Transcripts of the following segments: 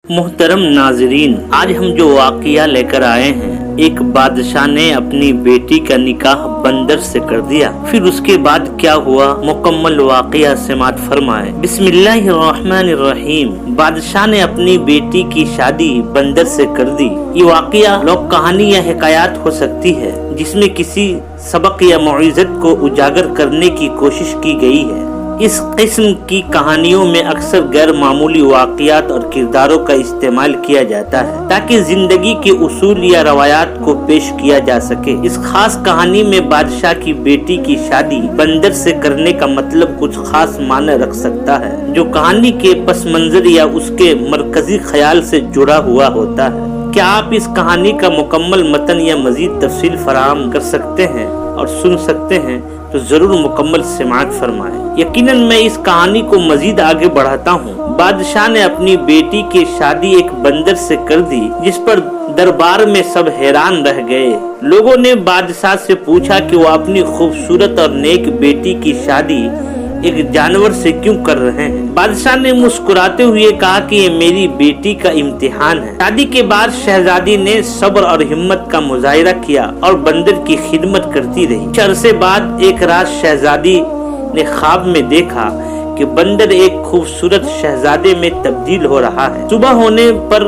محترم ناظرین، آج ہم جو واقعہ لے کر آئے ہیں، ایک بادشاہ نے اپنی بیٹی کا نکاح بندر سے کر دیا۔ پھر اس کے بعد کیا ہوا، مکمل واقعہ سماعت فرمائے۔ بسم اللہ الرحمن الرحیم۔ بادشاہ نے اپنی بیٹی کی شادی بندر سے کر دی۔ یہ واقعہ لوک کہانی یا حکایات ہو سکتی ہے جس میں کسی سبق یا موعظت کو اجاگر کرنے کی کوشش کی گئی ہے۔ اس قسم کی کہانیوں میں اکثر غیر معمولی واقعات اور کرداروں کا استعمال کیا جاتا ہے تاکہ زندگی کے اصول یا روایات کو پیش کیا جا سکے۔ اس خاص کہانی میں بادشاہ کی بیٹی کی شادی بندر سے کرنے کا مطلب کچھ خاص معنی رکھ سکتا ہے جو کہانی کے پس منظر یا اس کے مرکزی خیال سے جڑا ہوا ہوتا ہے۔ کیا آپ اس کہانی کا مکمل متن یا مزید تفصیل فراہم کر سکتے ہیں اور سن سکتے ہیں تو ضرور مکمل سماعت فرمائیں۔ یقیناً میں اس کہانی کو مزید آگے بڑھاتا ہوں۔ بادشاہ نے اپنی بیٹی کی شادی ایک بندر سے کر دی جس پر دربار میں سب حیران رہ گئے۔ لوگوں نے بادشاہ سے پوچھا کہ وہ اپنی خوبصورت اور نیک بیٹی کی شادی ایک جانور سے کیوں کر رہے ہیں۔ بادشاہ نے مسکراتے ہوئے کہا کہ یہ میری بیٹی کا امتحان ہے۔ شادی کے بعد شہزادی نے صبر اور ہمت کا مظاہرہ کیا اور بندر کی خدمت کرتی رہی۔ کچھ عرصے بعد ایک رات شہزادی نے خواب میں دیکھا کہ بندر ایک خوبصورت شہزادے میں تبدیل ہو رہا ہے۔ صبح ہونے پر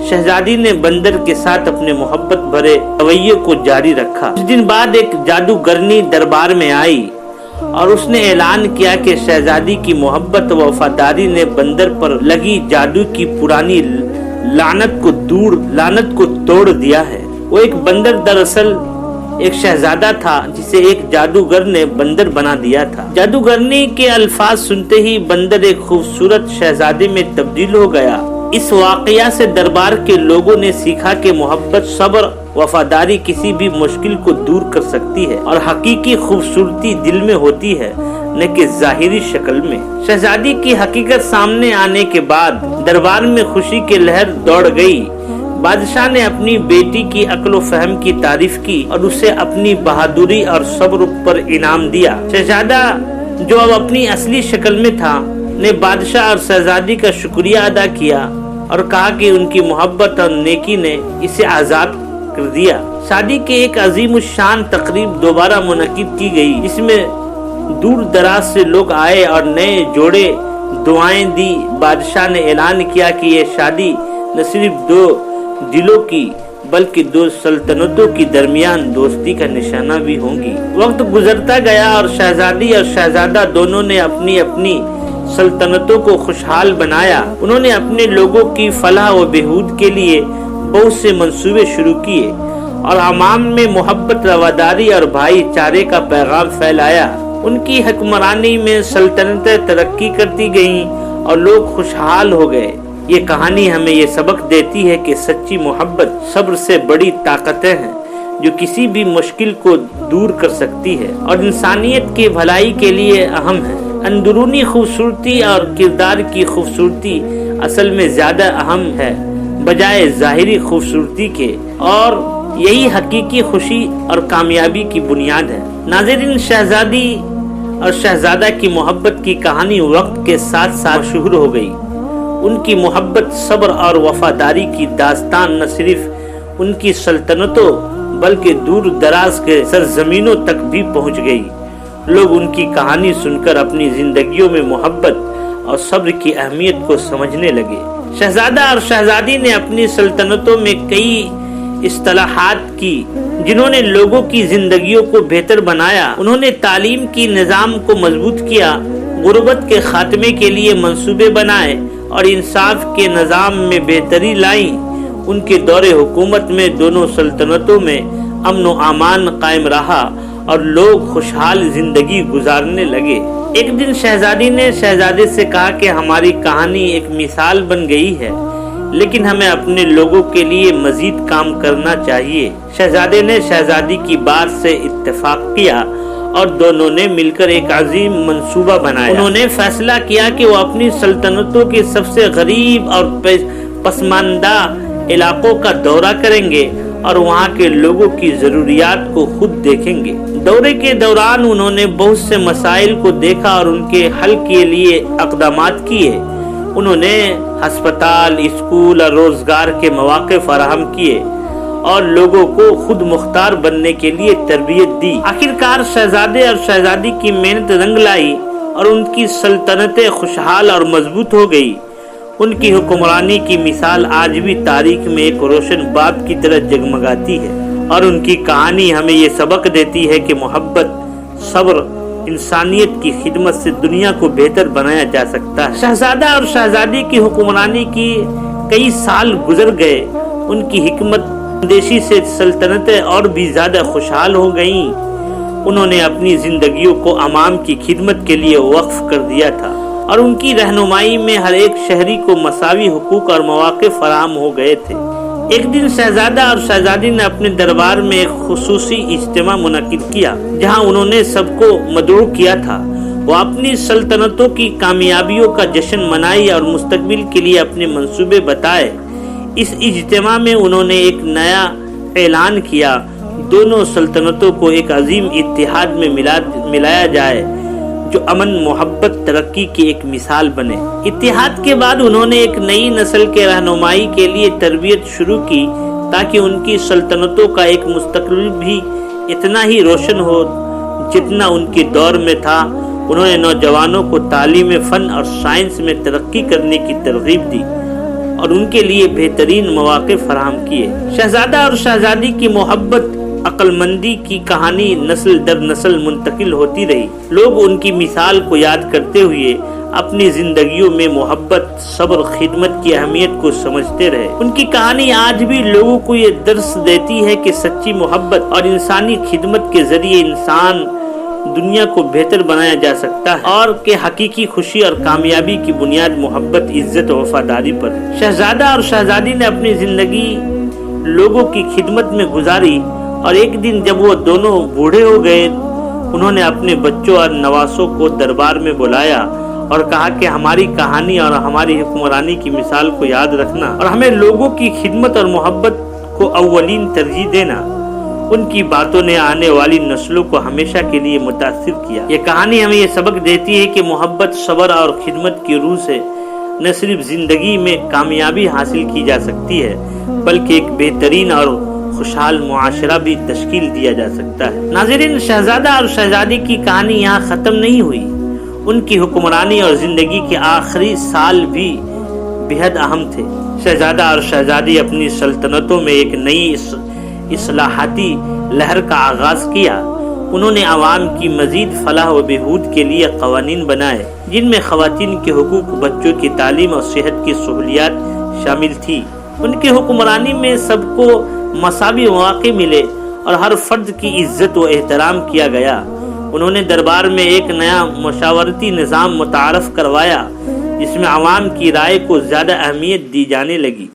شہزادی نے بندر کے ساتھ اپنے محبت بھرے رویے کو جاری رکھا۔ کچھ دن بعد ایک جادوگرنی دربار میں آئی اور اس نے اعلان کیا کہ شہزادی کی محبت و وفاداری نے بندر پر لگی جادو کی پرانی لعنت کو توڑ دیا ہے۔ وہ ایک بندر دراصل ایک شہزادہ تھا جسے ایک جادوگر نے بندر بنا دیا تھا۔ جادوگرنی کے الفاظ سنتے ہی بندر ایک خوبصورت شہزادے میں تبدیل ہو گیا۔ اس واقعہ سے دربار کے لوگوں نے سیکھا کہ محبت، صبر، وفاداری کسی بھی مشکل کو دور کر سکتی ہے اور حقیقی خوبصورتی دل میں ہوتی ہے نہ کہ ظاہری شکل میں۔ شہزادی کی حقیقت سامنے آنے کے بعد دربار میں خوشی کی لہر دوڑ گئی۔ بادشاہ نے اپنی بیٹی کی عقل و فہم کی تعریف کی اور اسے اپنی بہادری اور صبر پر انعام دیا۔ شہزادہ جو اب اپنی اصلی شکل میں تھا نے بادشاہ اور شہزادی کا شکریہ ادا کیا اور کہا کہ ان کی محبت اور نیکی نے اسے آزاد کر دیا۔ شادی کے ایک عظیم الشان تقریب دوبارہ منعقد کی گئی جس میں دور دراز سے لوگ آئے اور نئے جوڑے دعائیں دی۔ بادشاہ نے اعلان کیا کہ یہ شادی نہ صرف دو دلوں کی بلکہ دو سلطنتوں کے درمیان دوستی کا نشانہ بھی ہوں گی۔ وقت گزرتا گیا اور شہزادی اور شہزادہ دونوں نے اپنی اپنی سلطنتوں کو خوشحال بنایا۔ انہوں نے اپنے لوگوں کی فلاح و بہبود کے لیے بہت سے منصوبے شروع کیے اور عوام میں محبت، رواداری اور بھائی چارے کا پیغام پھیلایا۔ ان کی حکمرانی میں سلطنتیں ترقی کرتی گئیں اور لوگ خوشحال ہو گئے۔ یہ کہانی ہمیں یہ سبق دیتی ہے کہ سچی محبت، صبر سے بڑی طاقتیں ہیں جو کسی بھی مشکل کو دور کر سکتی ہے اور انسانیت کی بھلائی کے لیے اہم ہے۔ اندرونی خوبصورتی اور کردار کی خوبصورتی اصل میں زیادہ اہم ہے بجائے ظاہری خوبصورتی کے، اور یہی حقیقی خوشی اور کامیابی کی بنیاد ہے۔ ناظرین، شہزادی اور شہزادہ کی محبت کی کہانی وقت کے ساتھ ساتھ مشہور ہو گئی۔ ان کی محبت، صبر اور وفاداری کی داستان نہ صرف ان کی سلطنتوں بلکہ دور دراز کے سرزمینوں تک بھی پہنچ گئی۔ لوگ ان کی کہانی سن کر اپنی زندگیوں میں محبت اور صبر کی اہمیت کو سمجھنے لگے۔ شہزادہ اور شہزادی نے اپنی سلطنتوں میں کئی اصلاحات کی جنہوں نے لوگوں کی زندگیوں کو بہتر بنایا۔ انہوں نے تعلیم کی نظام کو مضبوط کیا، غربت کے خاتمے کے لیے منصوبے بنائے اور انصاف کے نظام میں بہتری لائیں۔ ان کے دور حکومت میں دونوں سلطنتوں میں امن و امان قائم رہا اور لوگ خوشحال زندگی گزارنے لگے۔ ایک دن شہزادی نے شہزادے سے کہا کہ ہماری کہانی ایک مثال بن گئی ہے لیکن ہمیں اپنے لوگوں کے لیے مزید کام کرنا چاہیے۔ شہزادے نے شہزادی کی بات سے اتفاق کیا اور دونوں نے مل کر ایک عظیم منصوبہ بنایا۔ انہوں نے فیصلہ کیا کہ وہ اپنی سلطنتوں کے سب سے غریب اور پسماندہ علاقوں کا دورہ کریں گے اور وہاں کے لوگوں کی ضروریات کو خود دیکھیں گے۔ دورے کے دوران انہوں نے بہت سے مسائل کو دیکھا اور ان کے حل کے لیے اقدامات کیے۔ انہوں نے ہسپتال، اسکول اور روزگار کے مواقع فراہم کیے اور لوگوں کو خود مختار بننے کے لیے تربیت دی۔ آخرکار شہزادے اور شہزادی کی محنت رنگ لائی اور ان کی سلطنت خوشحال اور مضبوط ہو گئی۔ ان کی حکمرانی کی مثال آج بھی تاریخ میں ایک روشن باب کی طرح جگمگاتی ہے، اور ان کی کہانی ہمیں یہ سبق دیتی ہے کہ محبت، صبر، انسانیت کی خدمت سے دنیا کو بہتر بنایا جا سکتا ہے۔ شہزادہ اور شہزادی کی حکمرانی کی کئی سال گزر گئے۔ ان کی حکمت اندیشی سے سلطنتیں اور بھی زیادہ خوشحال ہو گئیں۔ انہوں نے اپنی زندگیوں کو عوام کی خدمت کے لیے وقف کر دیا تھا، اور ان کی رہنمائی میں ہر ایک شہری کو مساوی حقوق اور مواقع فراہم ہو گئے تھے۔ ایک دن شہزادہ اور شہزادی نے اپنے دربار میں ایک خصوصی اجتماع منعقد کیا، جہاں انہوں نے سب کو مدعو کیا تھا۔ وہ اپنی سلطنتوں کی کامیابیوں کا جشن منائی اور مستقبل کے لیے اپنے منصوبے بتائے۔ اس اجتماع میں انہوں نے ایک نیا اعلان کیا: دونوں سلطنتوں کو ایک عظیم اتحاد میں ملایا جائے جو امن، محبت، ترقی کی ایک مثال بنے۔ اتحاد کے بعد انہوں نے ایک نئی نسل کے رہنمائی کے لیے تربیت شروع کی تاکہ ان کی سلطنتوں کا ایک مستقبل بھی اتنا ہی روشن ہو جتنا ان کے دور میں تھا۔ انہوں نے نوجوانوں کو تعلیم، فن اور سائنس میں ترقی کرنے کی ترغیب دی اور ان کے لیے بہترین مواقع فراہم کیے۔ شہزادہ اور شہزادی کی محبت، عقل مندی کی کہانی نسل در نسل منتقل ہوتی رہی۔ لوگ ان کی مثال کو یاد کرتے ہوئے اپنی زندگیوں میں محبت، صبر، خدمت کی اہمیت کو سمجھتے رہے۔ ان کی کہانی آج بھی لوگوں کو یہ درس دیتی ہے کہ سچی محبت اور انسانی خدمت کے ذریعے انسان دنیا کو بہتر بنایا جا سکتا ہے، اور کہ حقیقی خوشی اور کامیابی کی بنیاد محبت، عزت و وفاداری پر ہے۔ شہزادہ اور شہزادی نے اپنی زندگی لوگوں کی خدمت میں گزاری، اور ایک دن جب وہ دونوں بوڑھے ہو گئے، انہوں نے اپنے بچوں اور نواسوں کو دربار میں بلایا اور کہا کہ ہماری کہانی اور ہماری حکمرانی کی مثال کو یاد رکھنا اور ہمیں لوگوں کی خدمت اور محبت کو اولین ترجیح دینا۔ ان کی باتوں نے آنے والی نسلوں کو ہمیشہ کے لیے متاثر کیا۔ یہ کہانی ہمیں یہ سبق دیتی ہے کہ محبت، صبر اور خدمت کی روح سے نہ صرف زندگی میں کامیابی حاصل کی جا سکتی ہے بلکہ ایک بہترین اور خوشحال معاشرہ بھی تشکیل دیا جا سکتا ہے۔ ناظرین، شہزادہ اور شہزادی کی کہانی یہاں ختم نہیں ہوئی۔ ان کی حکمرانی اور زندگی کے آخری سال بھی بہت اہم تھے۔ شہزادہ اور شہزادی اپنی سلطنتوں میں ایک نئی اصلاحاتی لہر کا آغاز کیا۔ انہوں نے عوام کی مزید فلاح و بہبود کے لیے قوانین بنائے جن میں خواتین کے حقوق، بچوں کی تعلیم اور صحت کی سہولیات شامل تھی۔ ان کی حکمرانی میں سب کو مساوی مواقع ملے اور ہر فرد کی عزت و احترام کیا گیا۔ انہوں نے دربار میں ایک نیا مشاورتی نظام متعارف کروایا جس میں عوام کی رائے کو زیادہ اہمیت دی جانے لگی۔